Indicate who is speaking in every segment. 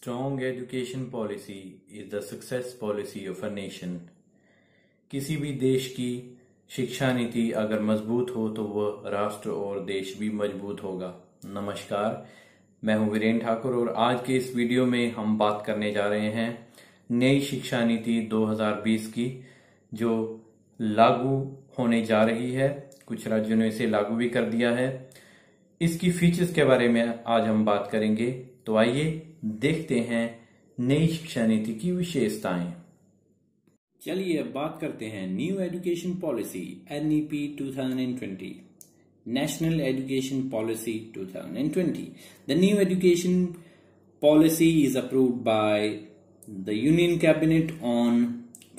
Speaker 1: Strong education policy is the success policy of a nation. किसी भी देश की शिक्षा नीति अगर मजबूत हो तो वह राष्ट्र और देश भी मजबूत होगा। नमस्कार, मैं हूं वीरेंद्र ठाकुर और आज के इस वीडियो में हम बात करने जा रहे हैं नई शिक्षा नीति 2020 की, जो लागू होने जा रही है। कुछ राज्यों ने इसे लागू भी कर दिया है। इसकी फीचर्स के बारे में आज हम बात करेंगे, तो आइए देखते हैं नई शिक्षा नीति की विशेषताएं। चलिए अब बात करते हैं new education policy NEP 2020, national education policy 2020। The new education policy is approved by the union cabinet on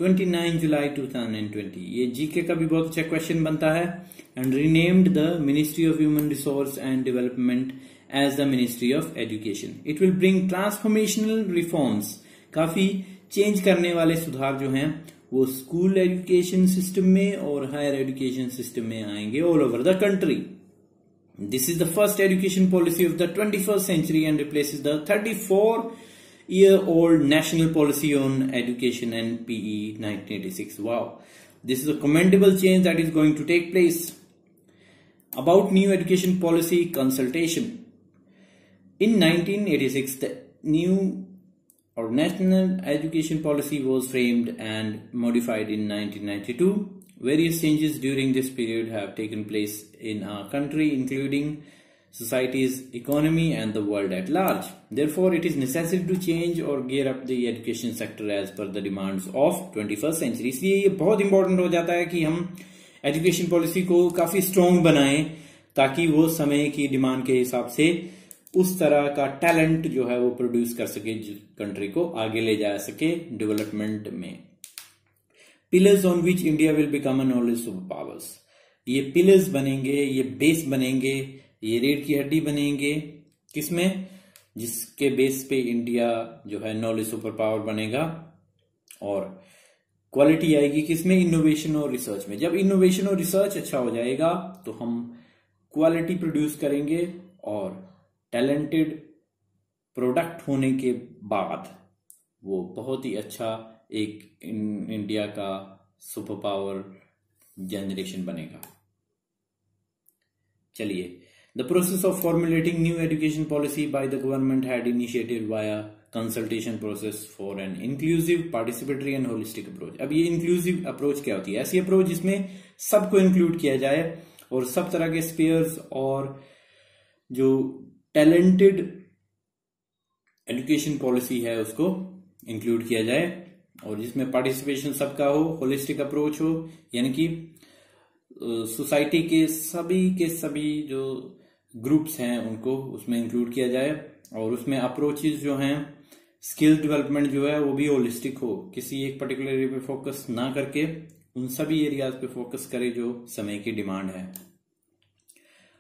Speaker 1: 29 जुलाई 2020। ये जीके का भी बहुत अच्छा क्वेश्चन बनता है। And renamed the ministry of human resource and development as the ministry of education. It will bring transformational reforms. काफी change करने वाले सुधार जो हैं वो स्कूल एजुकेशन सिस्टम में और हायर एजुकेशन सिस्टम में आएंगे all over the country. This is the first education policy of the 21st century and replaces the 34-year-old national policy on education NPE 1986. Wow. This is a commendable change that is going to take place. About new education policy consultation. In 1986, the new or national education policy was framed and modified in 1992. Various changes during this period have taken place in our country, including society's economy and the world at large. Therefore, it is necessary to change or gear up the education sector as per the demands of 21st century. इसलिए ये बहुत important हो जाता है कि हम education policy को काफी स्ट्रॉन्ग बनाएं ताकि वो समय की डिमांड के हिसाब से उस तरह का टैलेंट जो है वो प्रोड्यूस कर सके, जो कंट्री को आगे ले जा सके डेवलपमेंट में। Pillars on which India will become a knowledge super powers. ये पिलर्स बनेंगे, ये बेस बनेंगे, ये रीढ़ की हड्डी बनेंगे। किसमें? जिसके बेस पे इंडिया जो है नॉलेज सुपर पावर बनेगा। और क्वालिटी आएगी किसमें? इनोवेशन और रिसर्च में। जब इनोवेशन और रिसर्च अच्छा हो जाएगा तो हम क्वालिटी प्रोड्यूस करेंगे और टैलेंटेड प्रोडक्ट होने के बाद वो बहुत ही अच्छा एक इंडिया का सुपर पावर जनरेशन बनेगा। चलिए, the process of formulating new education policy by the government had initiated via consultation process for an inclusive, participatory and holistic approach. अब ये इंक्लूसिव अप्रोच क्या होती है? ऐसी अप्रोच जिसमें सबको इंक्लूड किया जाए और सब तरह के स्पेयर्स और जो टैलेंटेड एजुकेशन पॉलिसी है उसको इंक्लूड किया जाए और जिसमें पार्टिसिपेशन सबका हो, होलिस्टिक अप्रोच हो, यानी कि सोसाइटी के सभी जो ग्रुप्स हैं उनको उसमें इंक्लूड किया जाए और उसमें अप्रोचेस जो हैं, स्किल डेवलपमेंट जो है वो भी होलिस्टिक हो, किसी एक पर्टिकुलर एरिया पे फोकस ना करके उन सभी एरियाज पे फोकस करे जो समय की डिमांड है।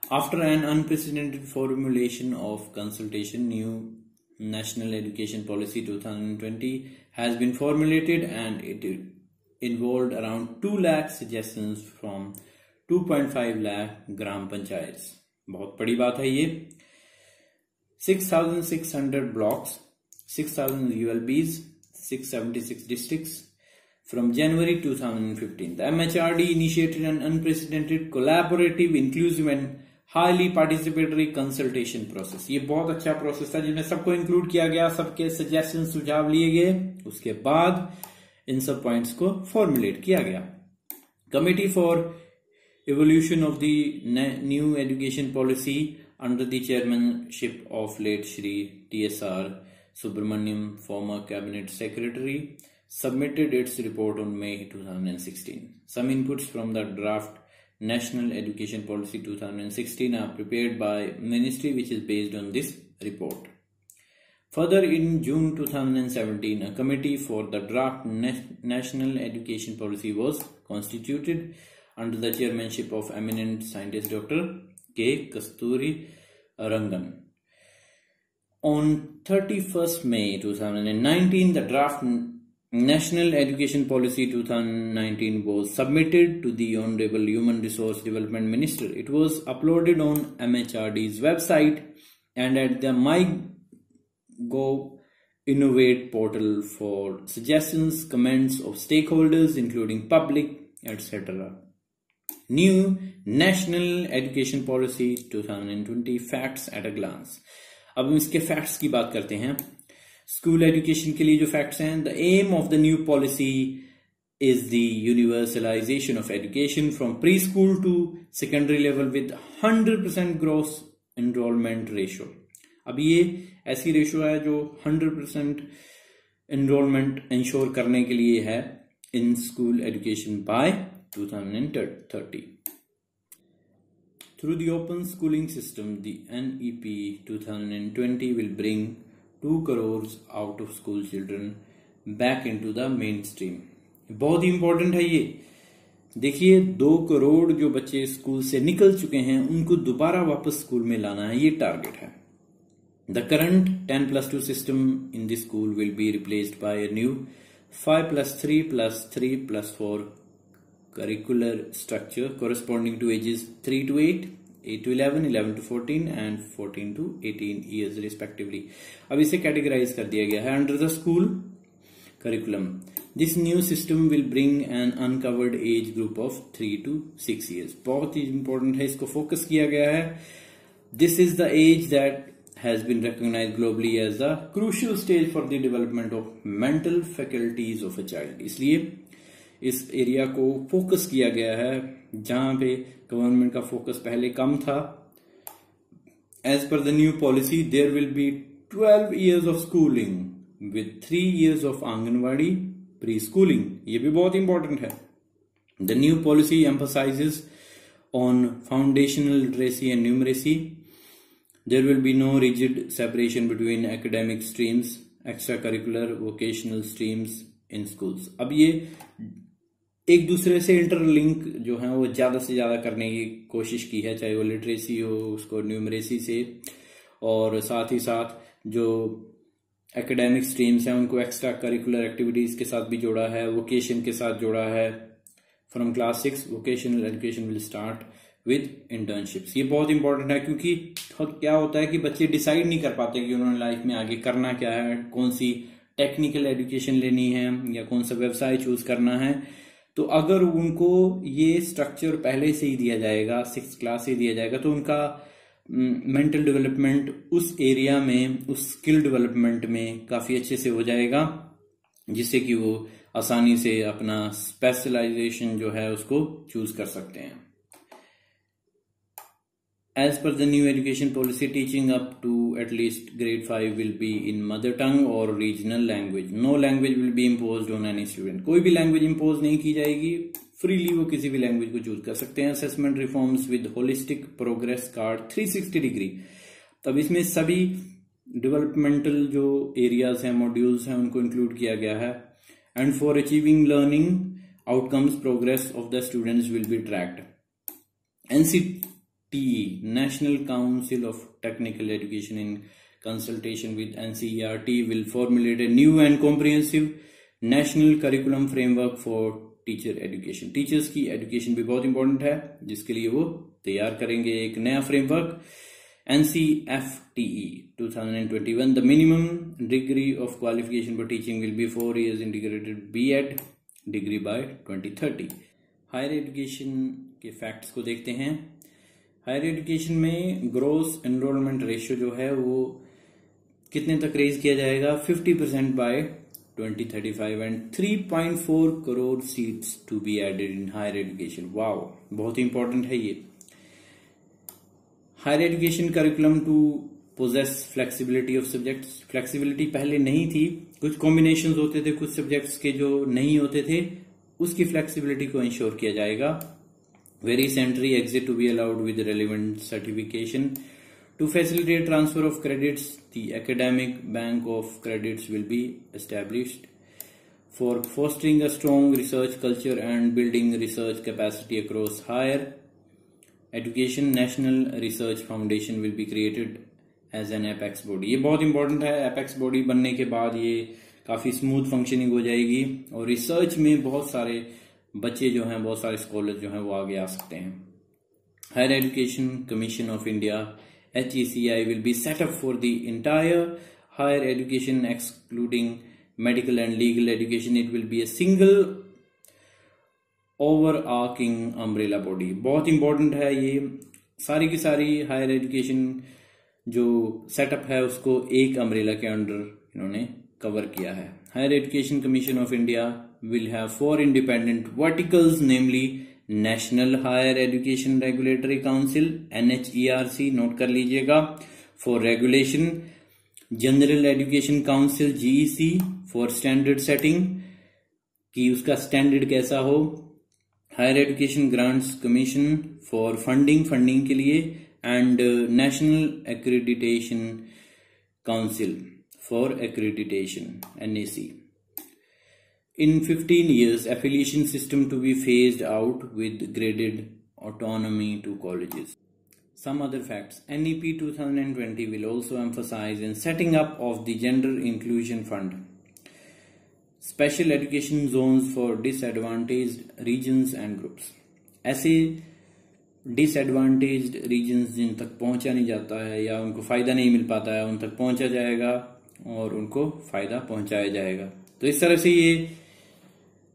Speaker 1: After an unprecedented formulation of consultation, new National Education Policy 2020 has been formulated and it involved around 2 lakh suggestions from 2.5 lakh gram panchayats. बहुत बड़ी बात है ये। 6,600 blocks, 6,000 ULBs, 676 districts. From January 2015, the MHRD initiated an unprecedented, collaborative, inclusive and highly participatory consultation process. ये बहुत अच्छा process था जिसमें सबको इंक्लूड किया गया, सबके सजेशन सुझाव लिए गए, उसके बाद इन सब पॉइंट्स को फॉर्मुलेट किया गया। Committee for evolution of the new education policy under the chairmanship of late Shri TSR Subrahmanyam, former cabinet secretary, submitted its report on May 2016. Some inputs from the draft National Education Policy 2016 are prepared by Ministry, which is based on this report. Further, in June 2017, a committee for the draft National Education Policy was constituted under the chairmanship of eminent scientist Dr. K. Kasturi Rangan. On 31st May 2019, the draft National Education Policy 2019 was submitted to the Honorable Human Resource Development Minister. It was uploaded on MHRD's website and at the MyGov innovate portal for suggestions, comments of stakeholders including public, etc. New National Education Policy 2020 Facts at a Glance. अब हम इसके facts की बात करते हैं. School education के लिए जो फैक्ट्स हैं, the aim of the new policy is the universalization of education from preschool to secondary level with 100% gross enrollment ratio. अब ये ऐसी रेशो है जो 100% enrollment इंश्योर करने के लिए है in school education by 2030. Through the open schooling system, the NEP 2020 will bring 2 crores out of school children back into the mainstream. बहुत ही इंपॉर्टेंट है ये. देखिए 2 करोड़ जो बच्चे स्कूल से निकल चुके हैं उनको दोबारा वापस स्कूल में लाना है, ये टारगेट है. The current 10+2 system in the school will be replaced by a new 5+3+3+4 curricular structure corresponding to ages 3 to 8, 8 to 11, 11 to 14 and 14 to 18 years respectively. अब इसे कैटेगराइज कर दिया गया है under the school curriculum. This new system will bring an uncovered age group of 3 to 6 years. बहुत ही important है, इसको focus किया गया है. This is the age that has been recognized globally as the crucial stage for the development of mental faculties of a child. इसलिए इस area को focus किया गया है जहां पे गवर्नमेंट का फोकस पहले कम था. As per the new policy, there will be 12 years of schooling with 3 years of Anganwadi preschooling. ये भी बहुत इंपॉर्टेंट है. The new policy emphasizes on foundational literacy and numeracy. There will be no rigid separation between academic streams, extracurricular, vocational streams in schools. अब ये एक दूसरे से interlink जो है वो ज्यादा से ज्यादा करने की कोशिश की है, चाहे वो लिटरेसी हो उसको न्यूमरेसी से, और साथ ही साथ जो एकेडमिक स्ट्रीम्स हैं उनको एक्स्ट्रा करिकुलर एक्टिविटीज के साथ भी जोड़ा है, वोकेशन के साथ जोड़ा है. From class 6 vocational education will start with internships. ये बहुत इंपॉर्टेंट है क्योंकि क्या होता है कि बच्चे डिसाइड नहीं कर पाते कि उन्होंने लाइफ में आगे करना क्या है, कौन सी टेक्निकल एजुकेशन लेनी है या कौन सा व्यवसाय चूज करना है. तो अगर उनको ये स्ट्रक्चर पहले से ही दिया जाएगा, 6th क्लास से दिया जाएगा, तो उनका मेंटल डेवलपमेंट उस एरिया में, उस स्किल डेवलपमेंट में काफी अच्छे से हो जाएगा, जिससे कि वो आसानी से अपना स्पेशलाइजेशन जो है उसको चूज कर सकते हैं. As per the new education policy, teaching up to at least grade 5 will be in mother tongue or regional language. No language will be imposed on any student. कोई भी लैंग्वेज इम्पोज नहीं की जाएगी, freely वो किसी भी language को choose कर सकते हैं. Assessment reforms with holistic progress card 360 degree. तब इसमें सभी डेवलपमेंटल जो एरियाज हैं, मॉड्यूल्स हैं, उनको इंक्लूड किया गया है. And for achieving learning outcomes progress of the students will be tracked. NCTE, National Council of Technical Education, in consultation with NCERT, will formulate a new and comprehensive national curriculum framework for teacher education. Teachers की education भी बहुत important है, जिसके लिए वो तैयार करेंगे एक नया framework. NCFTE 2021, the minimum degree of qualification for teaching will be 4 years integrated B.Ed degree by 2030. Higher education के फैक्ट्स को देखते हैं. हायर एजुकेशन में ग्रोस एनरोलमेंट रेशियो जो है वो कितने तक रेज किया जाएगा, 50% by 2035 and 3.4 crore seats to be added in higher education. Wow, बहुत इंपॉर्टेंट है ये. Higher education curriculum to possess flexibility of subjects. Flexibility पहले नहीं थी, कुछ कॉम्बिनेशंस होते थे कुछ सब्जेक्ट्स के जो नहीं होते थे, उसकी फ्लेक्सिबिलिटी को इंश्योर किया जाएगा. Various entry exit to be allowed with relevant certification. To facilitate transfer of credits, the academic bank of credits will be established. For fostering a strong research culture and building research capacity across higher education, National Research Foundation will be created as an apex body. ये बहुत important है. apex body बनने के बाद ये काफी smooth functioning हो जाएगी और रिसर्च में बहुत सारे बच्चे जो हैं, बहुत सारे स्कॉलर जो हैं वो आगे आ सकते हैं. Higher education commission of India HECI will be set up for the entire higher education excluding medical and legal education. It will be a single overarching umbrella body. बहुत important है ये, सारी की सारी हायर एजुकेशन जो setup है उसको एक अम्ब्रेला के अंडर इन्होंने कवर किया है. Higher education commission of India will have 4 independent verticals, namely National Higher Education Regulatory Council NHERC, note कर लीजिएगा. For regulation, General Education Council GEC for standard setting, कि उसका स्टैंडर्ड कैसा हो. Higher Education Grants Commission for funding के लिए, and National Accreditation Council for accreditation NAC. In 15 years, affiliation system to be phased out with graded autonomy to colleges. Some other facts. NEP 2020 will also emphasize in setting up of the Gender Inclusion Fund, special education zones for disadvantaged regions and groups. ऐसे disadvantaged regions जिन तक पहुंचा नहीं जाता है या उनको फायदा नहीं मिल पाता है, उन तक पहुंचा जाएगा और उनको फायदा पहुंचाया जाएगा. तो इस तरह से ये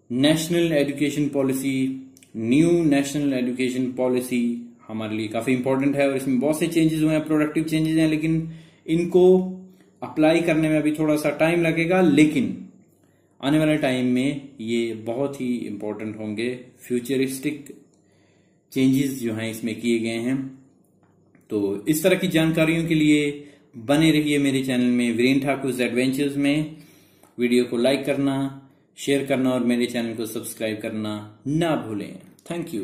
Speaker 1: national education policy, new national education policy हमारे लिए काफी इंपॉर्टेंट है और इसमें बहुत से चेंजेस हुए हैं, प्रोडक्टिव चेंजेस हैं, लेकिन इनको अप्लाई करने में अभी थोड़ा सा टाइम लगेगा. लेकिन आने वाले टाइम में ये बहुत ही इंपॉर्टेंट होंगे. फ्यूचरिस्टिक चेंजेस जो हैं इसमें किए गए हैं. तो इस तरह की जानकारियों के लिए बने रहिए मेरे चैनल में वीरेन ठाकुर एडवेंचर्स में. वीडियो को लाइक करना, शेयर करना और मेरे चैनल को सब्सक्राइब करना ना भूलें. Thank you.